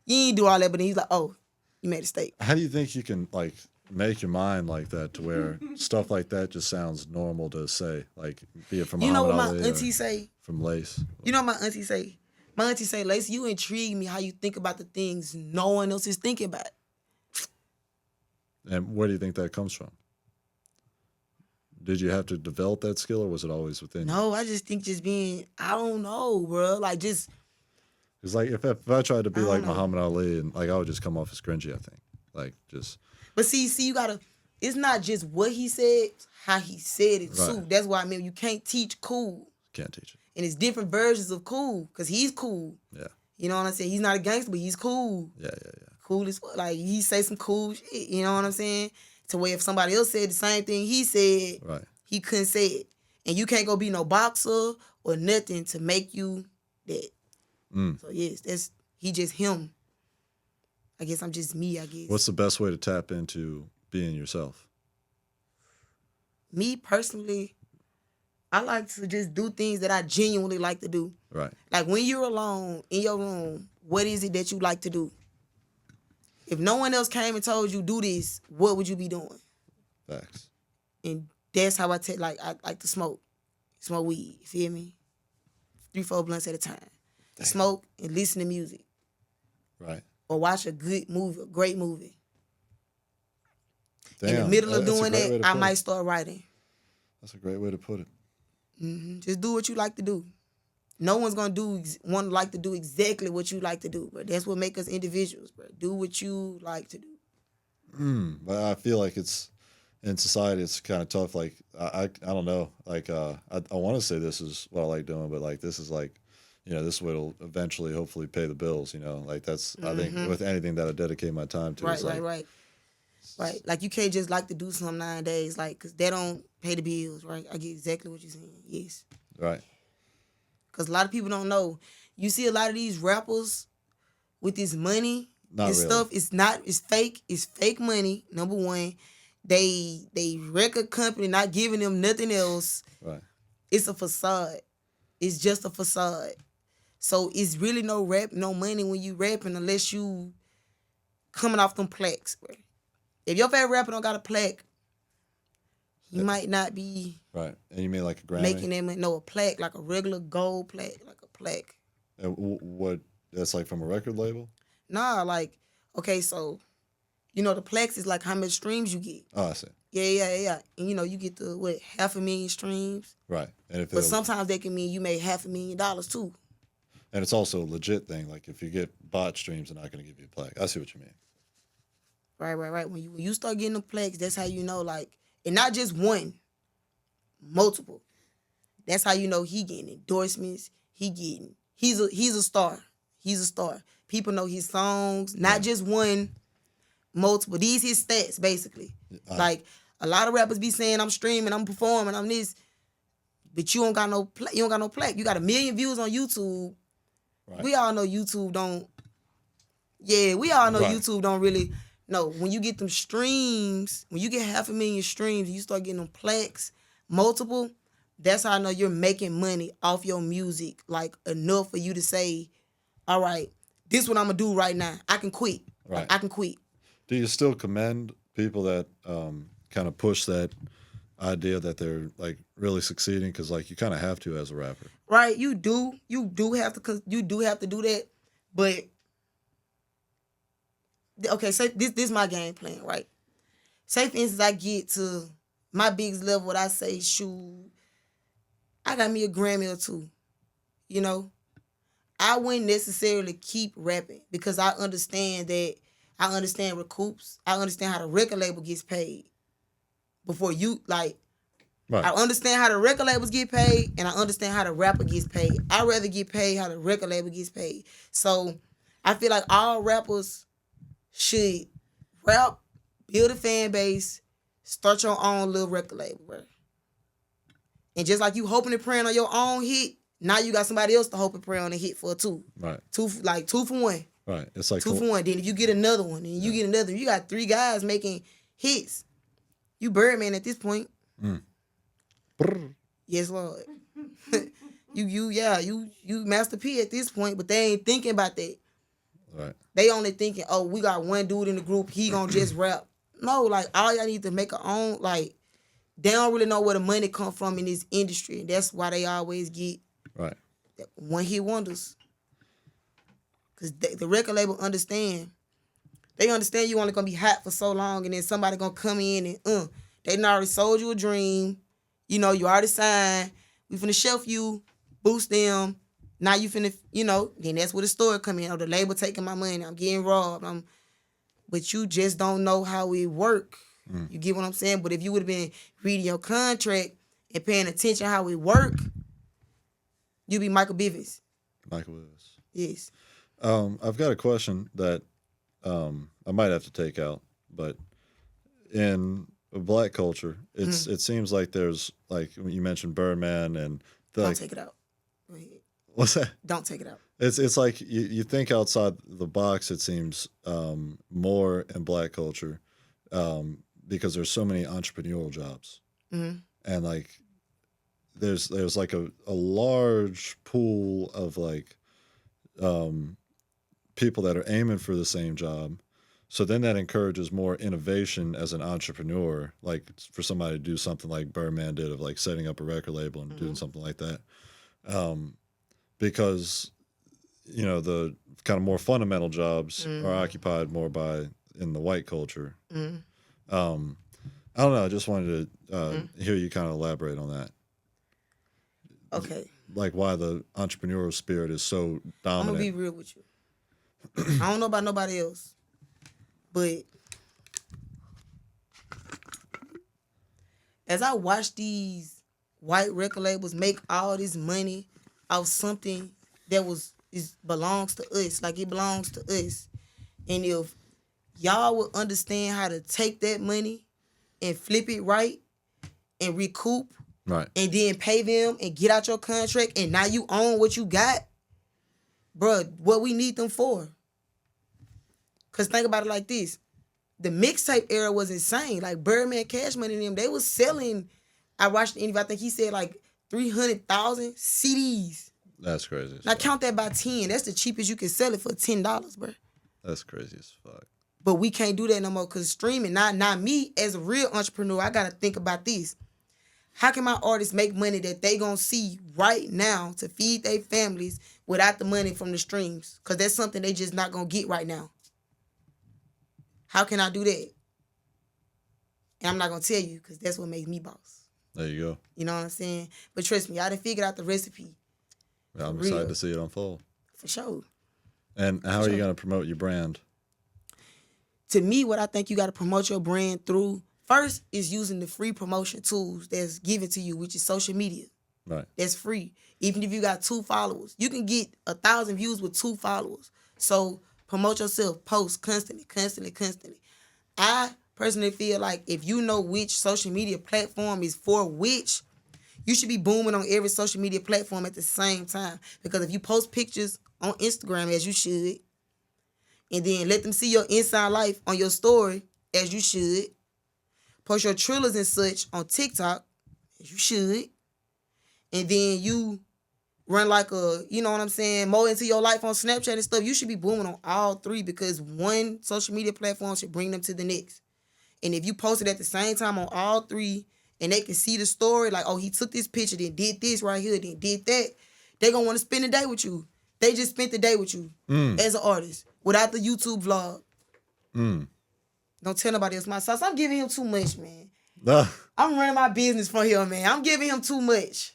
you ain't do all that, but then he's like, oh, you made a steak. How do you think you can like make your mind like that to where stuff like that just sounds normal to say, like be it from You know Muhammad what my Ali or auntie say? from Layce? You know what my auntie say? My auntie say, Layce, you intrigue me how you think about the things no one else is thinking about. And where do you think that comes from? Did you have to develop that skill, or was it always within you? No, I just think just being, I don't know, bro. Like, just... Because like if I tried to be like know. Muhammad Ali, and like I would just come off as cringy, I think. Like just But see, you gotta, it's not just what he said, how he said it too. Right. That's why I mean, you can't teach cool. can't teach it. And it's different versions of cool, because he's cool. Yeah. You know what I'm saying? He's not a gangster, but he's cool. Yeah. Cool as fuck. Like, he say some cool shit, you know what I'm saying? To where if somebody else said the same thing he said, Right. he couldn't say it. And you can't go be no boxer or nothing to make you that. So yes, he just him. I guess I'm just me, I guess. What's the best way to tap into being yourself? Me personally, I like to just do things that I genuinely like to do. Right. Like when you're alone in your room, what is it that you like to do? If no one else came and told you do this, what would you be doing? Facts. And that's how I take, like, I like to smoke weed, you feel me? 3-4 blunts at a time. Smoke and listen to music. Right. Or watch a good movie, a great movie. Damn. In the middle of that's a doing great way that, to I put might it. start writing. That's a great way to put it. Just do what you like to do. no one's gonna like to do exactly what you like to do, bro. That's what make us individuals, bro. Do what you like to do. But I feel like it's in society, it's kind of tough. Like I don't know. Like I want to say this is what I like doing, but like this is like, this is what'll eventually, hopefully, pay the bills. Like that's I think with anything that I dedicate my time to. It's like, Right. Like you can't just like to do something nowadays, like, cause they don't pay the bills, right? I get exactly what you're saying. Yes. Right. Cause a lot of people don't know. You see a lot of these rappers with this money Not and really. stuff. It's fake. It's fake money. Number one, they record company not giving them nothing else. Right. It's a facade. It's just a facade. So it's really no money when you rapping unless you coming off them plaques, bro. If your favorite rapper don't got a plaque, he might not be Right. And you mean like a Grammy? making them a plaque, like a regular gold plaque, like a plaque. And what that's like from a record label? Nah, like, okay, so, the plaques is like how much streams you get. Oh, I see. Yeah. And, you get the, 500,000 streams. Right. And if But sometimes they can mean you made $500,000 too. and it's also a legit thing. Like if you get bot streams, they're not going to give you a plaque. I see what you mean. Right. When you start getting the plaques, that's how you know, like, and not just one, multiple. That's how you know he getting endorsements. He's a star. He's a star. People know his songs, not just one, multiple. These his stats, basically. Like, a lot of rappers be saying, I'm streaming, I'm performing, I'm this, but you don't got no plaque. You got 1 million views on YouTube. Right. We all know YouTube don't. Yeah, we all know Right. YouTube don't really. No, when you get them streams, when you get 500,000 streams, and you start getting them plaques, multiple. That's how I know you're making money off your music, like enough for you to say, all right, this is what I'm gonna do right now. I can quit. Right. Like, I can quit. Do you still commend people that kind of push that idea that they're like really succeeding? Because like you kind of have to as a rapper. Right, you do have to do that, but okay, say this is my game plan, right? Say for instance, I get to my biggest level, what I say, shoot, I got me a Grammy or two, I wouldn't necessarily keep rapping because I understand recoups. I understand how the record label gets paid. Before you, like, Right. I understand how the record labels get paid, and I understand how the rapper gets paid. I'd rather get paid how the record label gets paid. So I feel like all rappers should rap, build a fan base, start your own little record label, bro. And just like you hoping and praying on your own hit, now you got somebody else to hope and pray on a hit for too. Right. Two for one. Right. It's like Two for one. Then if you get another one, and you get another, you got 3 guys making hits. You Birdman at this point. Brr. Yes, Lord. you Master P at this point, but they ain't thinking about that. Right. They only thinking, oh, we got one dude in the group, he gonna just rap. No, like, all y'all need to make a own, like, they don't really know where the money come from in this industry. That's why they always get Right. one hit wonders. Cause the record label understand. They understand you only gonna be hot for so long, and then somebody gonna come in and they done already sold you a dream. You already signed. We finna shelf you, boost them. Now you finna, then that's where the story come in. Oh, the label taking my money. I'm getting robbed. But you just don't know how it work. You get what I'm saying? But if you would have been reading your contract and paying attention how it work, you'd be Michael Bivins. Michael Lewis. Yes. I've got a question that I might have to take out, but in Black culture, it seems like there's, like you mentioned Birdman and Don't take it out. Go ahead. What's that? Don't take it out. It's like you think outside the box. It seems more in Black culture because there's so many entrepreneurial jobs, and like there's like a large pool of like people that are aiming for the same job. So then that encourages more innovation as an entrepreneur, like for somebody to do something like Birdman did of like setting up a record label and doing something like that. Because, the kind of more fundamental jobs are occupied more in the white culture. I don't know. I just wanted to hear you kind of elaborate on that. Okay, like why the entrepreneurial spirit is so I'm dominant. gonna be real with you. I don't know about nobody else, but as I watch these white record labels make all this money off something that belongs to us, like it belongs to us, and if y'all would understand how to take that money and flip it right and recoup Right. and then pay them and get out your contract and now you own what you got, bruh, what we need them for? Because think about it like this. The mixtape era was insane. Like Birdman, Cash Money and them, they was selling, I watched the interview, I think he said like 300,000 CDs. That's crazy. As Now fuck. count that by 10. That's the cheapest you can sell it for, $10, bruh. That's crazy as fuck. But we can't do that no more because streaming, not me as a real entrepreneur, I got to think about this. How can my artists make money that they gonna see right now to feed their families without the money from the streams? Because that's something they just not gonna get right now. How can I do that? And I'm not gonna tell you because that's what makes me boss. There you go. You know what I'm saying? But trust me, I done figured out the recipe Yeah, I'm For real. excited to see it unfold. for sure. And how are you going to promote your brand? To me, what I think you got to promote your brand through first is using the free promotion tools that's given to you, which is social media. Right. That's free. Even if you got 2 followers, you can get 1,000 views with 2 followers. So promote yourself, post constantly. I personally feel like if you know which social media platform is for which, you should be booming on every social media platform at the same time. Because if you post pictures on Instagram, as you should, and then let them see your inside life on your story, as you should, post your trailers and such on TikTok, as you should, and then you run like a, you know what I'm saying, more into your life on Snapchat and stuff, you should be booming on all 3 because one social media platform should bring them to the next. And if you post it at the same time on all 3 and they can see the story, like, oh, he took this picture, then did this right here, then did that, they going to want to spend the day with you. They just spent the day with you as an artist without the YouTube vlog. Don't tell nobody else my sauce. I'm giving him too much, man. I'm running my business from here, man. I'm giving him too much.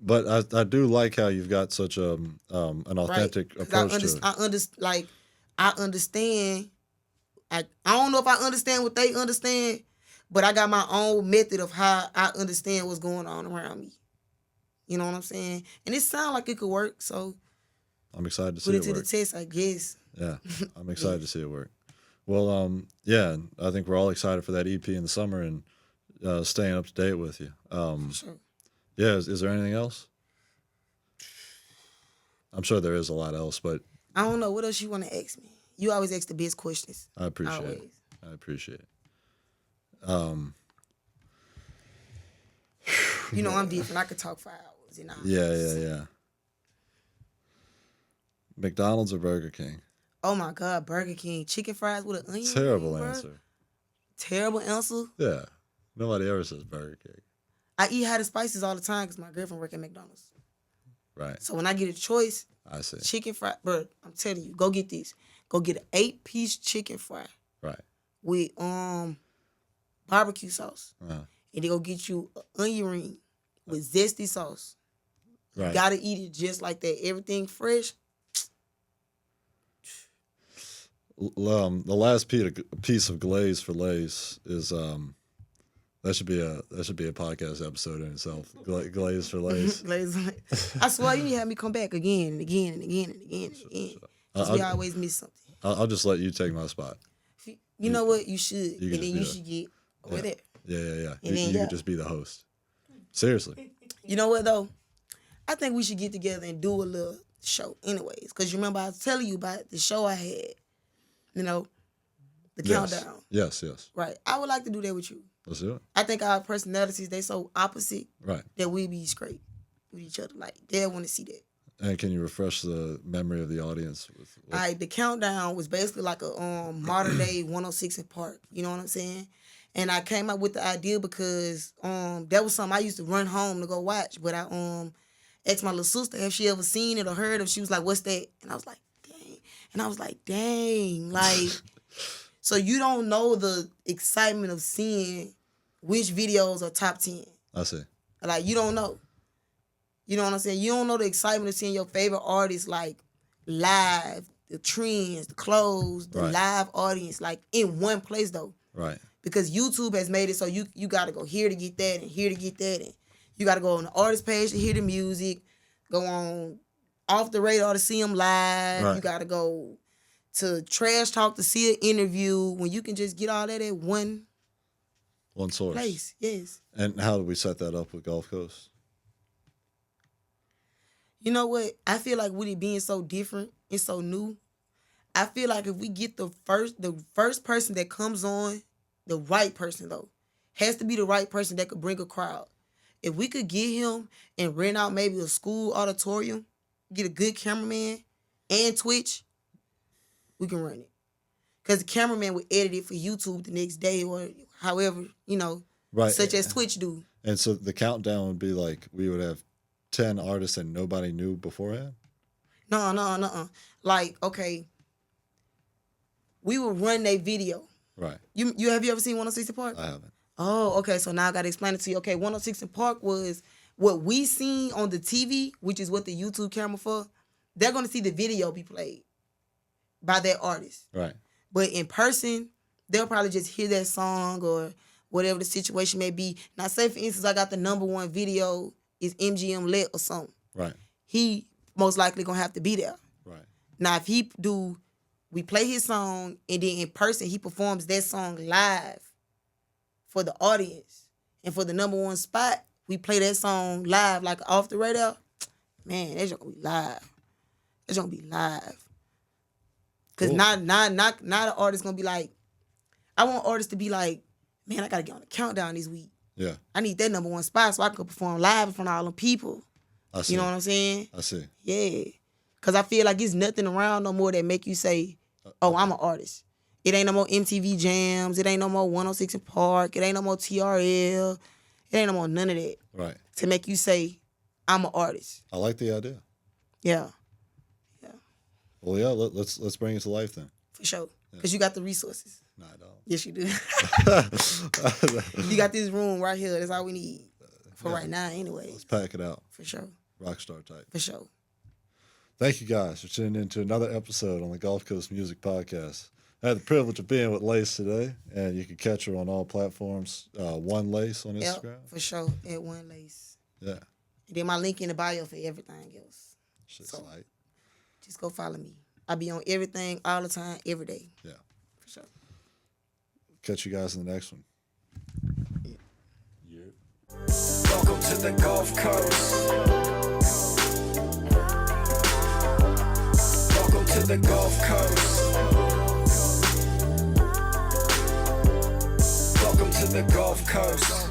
But I do like how you've got such an authentic 'Cause approach to it. I understand. I don't know if I understand what they understand, but I got my own method of how I understand what's going on around me. You know what I'm saying? And it sounds like it could work, so I'm excited to see put it it to the work. test, I guess. Yeah, I'm excited to see it work. Well, yeah, I think we're all excited for that EP in the summer and staying up to date with you. Sure. Yeah, is there anything else? I'm sure there is a lot else, but I don't know. What else you want to ask me? You always ask the best questions. I appreciate Always. it. I appreciate it. You know I'm different. I could talk for hours. And hours. Yeah. McDonald's or Burger King? Oh my God, Burger King. Chicken fries with an onion. Terrible ring, bruh. answer. Terrible answer. Yeah. Nobody ever says Burger King. I eat hot and spices all the time because my girlfriend work at McDonald's. Right. So when I get a choice, I see. chicken fry, bro, I'm telling you, go get this. Go get an 8-piece chicken fry Right. with barbecue sauce. Uh-huh. And they go get you an onion ring with zesty sauce. Right. You gotta eat it just like that. Everything fresh. The last piece of glaze for Layce is that should be a podcast episode in itself. Glaze for Layce. I swear you need to have me come back again and again and again and again and again. Because we always miss something. I'll just let you take my spot. You know what? You should. You And can then you just should get over Yeah. there. Yeah. And then, You yeah. could just be the host. Seriously. You know what though? I think we should get together and do a little show anyways. Because you remember I was telling you about the show I had. You know, the countdown. Yes. Right. I would like to do that with you. Let's do it. I think our personalities, they so opposite Right. that we be straight with each other. Like, they want to see that. And can you refresh the memory of the audience? All right, the countdown was basically like a modern day 106 in Park. You know what I'm saying? And I came up with the idea because that was something I used to run home to go watch. But I asked my little sister if she ever seen it or heard of. She was like, "What's that?" And I was like, "Dang!" And I was like, "Dang!" Like, so you don't know the excitement of seeing which videos are top 10. I see. Like, you don't know. You know what I'm saying? You don't know the excitement of seeing your favorite artist like live, the trends, the clothes, the Right. live audience, like in one place though. Right. Because YouTube has made it so you gotta go here to get that and here to get that, and you gotta go on the artist page to hear the music, go on off the radar to see them live. Right. You gotta go to Trash Talk to see an interview when you can just get all that at one One source. place. Yes. And how do we set that up with Gulf Coast? You know what? I feel like with it being so different and so new, I feel like if we get the first person that comes on, the right person though, has to be the right person that could bring a crowd. If we could get him and rent out maybe a school auditorium, get a good cameraman and Twitch, we can run it. Because the cameraman would edit it for YouTube the next day or however, Right. such as Twitch do. And so the countdown would be like we would have 10 artists and nobody knew beforehand? No. Like, okay, we would run their video. Right. You have you ever seen 106 in Park? I haven't. Oh, okay. So now I gotta explain it to you. Okay, 106 in Park was what we seen on the TV, which is what the YouTube camera for. They're gonna see the video be played by that artist. Right. But in person, they'll probably just hear that song or whatever the situation may be. Now, say for instance, I got the #1 video is MGM Let or something. Right. He most likely gonna have to be there. Right. Now, if we play his song and then in person he performs that song live for the audience, and for the #1 spot, we play that song live like off the radio. Man, that's gonna be live. That's gonna be live. Cause Cool. not the artist gonna be like, I want artists to be like, man, I gotta get on the countdown this week. Yeah. I need that #1 spot so I can go perform live in front of all them people. I see. You know what I'm saying? I see. Yeah. Cause I feel like it's nothing around no more that make you say, oh, I'm an artist. It ain't no more MTV Jams. It ain't no more 106 in Park. It ain't no more TRL. It ain't no more none of that Right. to make you say, I'm an artist. I like the idea. Yeah, Well, yeah, let's bring it to life then. for sure. Cause you got the resources. No, I don't. Yes, you do. You got this room right here. That's all we need for right now anyway. Let's pack it out. For sure. Rockstar type. For sure. Thank you guys for tuning in to another episode on the Gulf Coast Music Podcast. I had the privilege of being with Layce today, and you can catch her on all platforms. One Layce on Instagram. Yep, for sure. At One Layce. Yeah. And then my link in the bio for everything else. Shit's So- light. Just go follow me. I be on everything, all the time, every day. Yeah. For sure. Catch you guys in the next one. Welcome to the Gulf Coast. Welcome to the Gulf Coast. Welcome to the Gulf Coast.